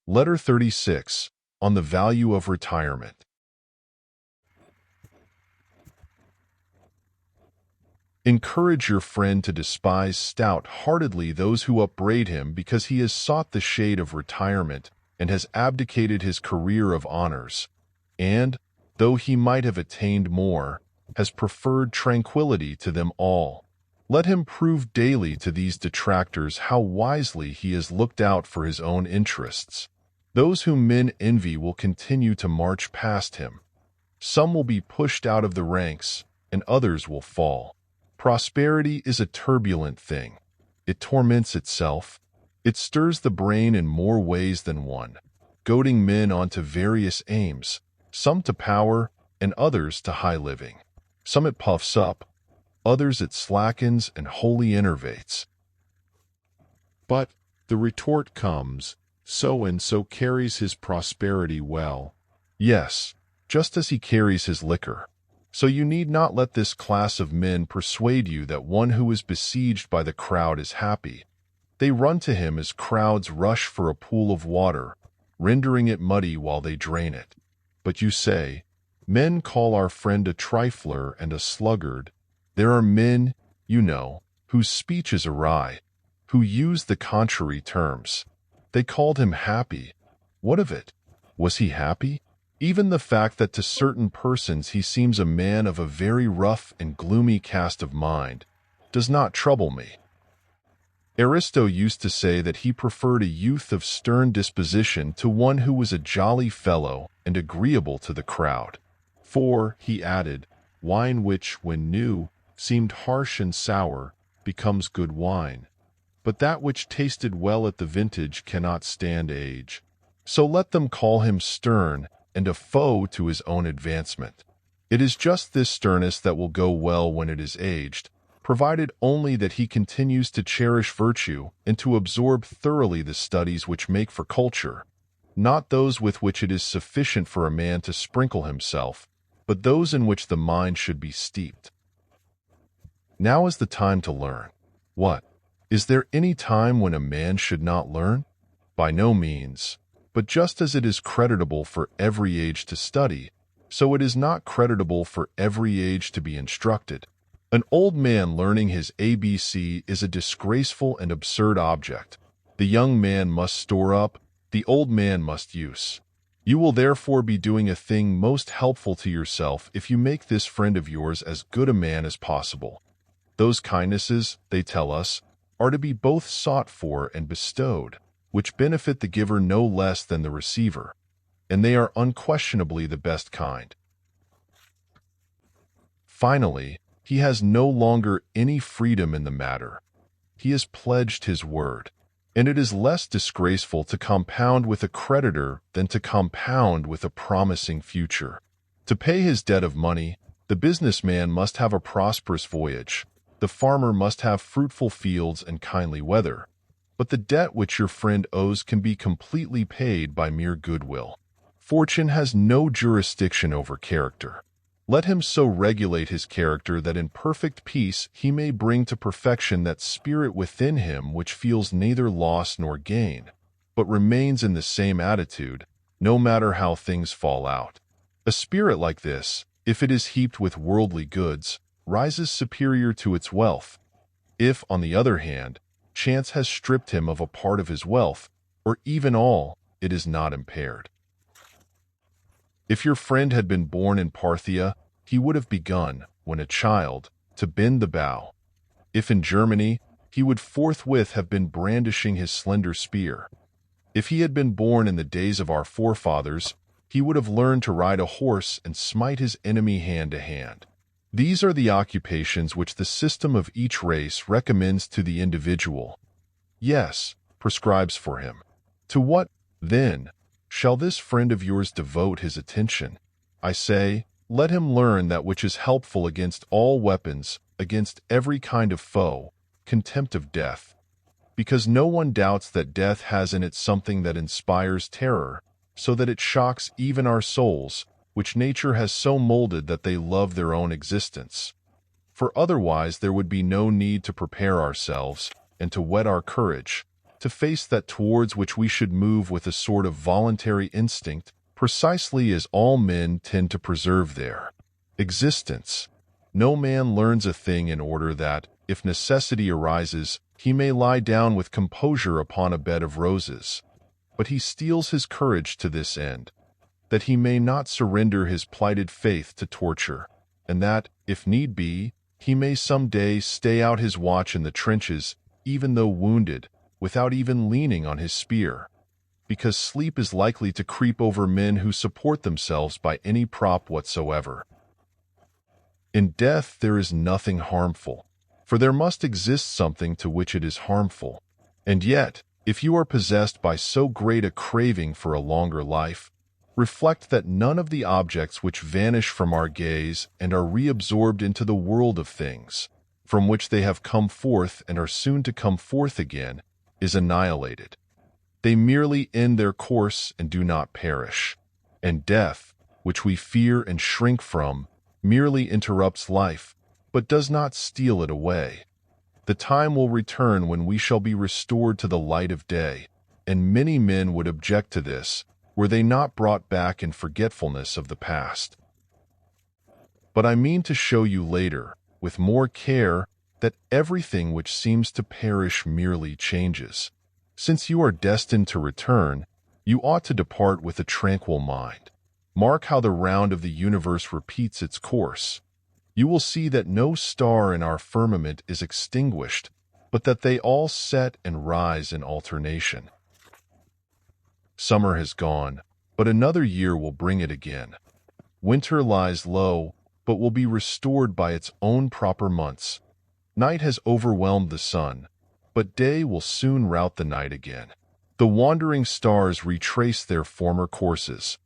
Letter 36, on the value of retirement. Encourage your friend to despise stout-heartedly those who upbraid him because he has sought the shade of retirement and has abdicated his career of honors, and, though he might have attained more, has preferred tranquility to them all. Let him prove daily to these detractors how wisely he has looked out for his own interests. Those whom men envy will continue to march past him. Some will be pushed out of the ranks, and others will fall. Prosperity is a turbulent thing. It torments itself. It stirs the brain in more ways than one, goading men on to various aims, some to power and others to high living. Some it puffs up, others it slackens and wholly enervates. But the retort comes, so and so carries his prosperity well. Yes, just as he carries his liquor. So you need not let this class of men persuade you that one who is besieged by the crowd is happy. They run to him as crowds rush for a pool of water, rendering it muddy while they drain it. But you say, men call our friend a trifler and a sluggard. There are men, you know, whose speech is awry, who use the contrary terms. They called him happy. What of it? Was he happy? Even the fact that to certain persons he seems a man of a very rough and gloomy cast of mind does not trouble me. Aristo used to say that he preferred a youth of stern disposition to one who was a jolly fellow and agreeable to the crowd. For, he added, wine which, when new, seemed harsh and sour, becomes good wine. But that which tasted well at the vintage cannot stand age. So let them call him stern and a foe to his own advancement. It is just this sternness that will go well when it is aged, provided only that he continues to cherish virtue and to absorb thoroughly the studies which make for culture, not those with which it is sufficient for a man to sprinkle himself, but those in which the mind should be steeped. Now is the time to learn. What? Is there any time when a man should not learn? By no means. But just as it is creditable for every age to study, so it is not creditable for every age to be instructed. An old man learning his ABC is a disgraceful and absurd object. The young man must store up, the old man must use. You will therefore be doing a thing most helpful to yourself if you make this friend of yours as good a man as possible. Those kindnesses, they tell us, are to be both sought for and bestowed, which benefit the giver no less than the receiver, and they are unquestionably the best kind. Finally, he has no longer any freedom in the matter. He has pledged his word, and it is less disgraceful to compound with a creditor than to compound with a promising future. To pay his debt of money, the businessman must have a prosperous voyage, the farmer must have fruitful fields and kindly weather, but the debt which your friend owes can be completely paid by mere goodwill. Fortune has no jurisdiction over character. Let him so regulate his character that in perfect peace he may bring to perfection that spirit within him which feels neither loss nor gain, but remains in the same attitude, no matter how things fall out. A spirit like this, if it is heaped with worldly goods, rises superior to its wealth. If, on the other hand, chance has stripped him of a part of his wealth, or even all, it is not impaired. If your friend had been born in Parthia, he would have begun, when a child, to bend the bow. If in Germany, he would forthwith have been brandishing his slender spear. If he had been born in the days of our forefathers, he would have learned to ride a horse and smite his enemy hand to hand. These are the occupations which the system of each race recommends to the individual. Yes, prescribes for him. To what, then, shall this friend of yours devote his attention? I say, let him learn that which is helpful against all weapons, against every kind of foe, contempt of death. Because no one doubts that death has in it something that inspires terror, so that it shocks even our souls, which nature has so molded that they love their own existence. For otherwise there would be no need to prepare ourselves, and to whet our courage, to face that towards which we should move with a sort of voluntary instinct, precisely as all men tend to preserve their existence. No man learns a thing in order that, if necessity arises, he may lie down with composure upon a bed of roses. But he steels his courage to this end, that he may not surrender his plighted faith to torture, and that, if need be, he may some day stay out his watch in the trenches, even though wounded, without even leaning on his spear, because sleep is likely to creep over men who support themselves by any prop whatsoever. In death there is nothing harmful, for there must exist something to which it is harmful. And yet, if you are possessed by so great a craving for a longer life, reflect that none of the objects which vanish from our gaze and are reabsorbed into the world of things, from which they have come forth and are soon to come forth again, is annihilated. They merely end their course and do not perish. And death, which we fear and shrink from, merely interrupts life, but does not steal it away. The time will return when we shall be restored to the light of day, and many men would object to this, were they not brought back in forgetfulness of the past. But I mean to show you later, with more care, that everything which seems to perish merely changes. Since you are destined to return, you ought to depart with a tranquil mind. Mark how the round of the universe repeats its course. You will see that no star in our firmament is extinguished, but that they all set and rise in alternation. Summer has gone, but another year will bring it again. Winter lies low, but will be restored by its own proper months. Night has overwhelmed the sun, but day will soon rout the night again. The wandering stars retrace their former courses.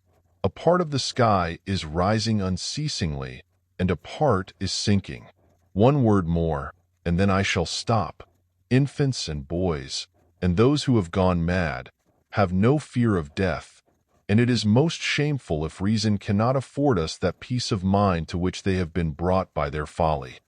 A part of the sky is rising unceasingly, and a part is sinking. One word more, and then I shall stop. Infants and boys, and those who have gone mad, have no fear of death, and it is most shameful if reason cannot afford us that peace of mind to which they have been brought by their folly.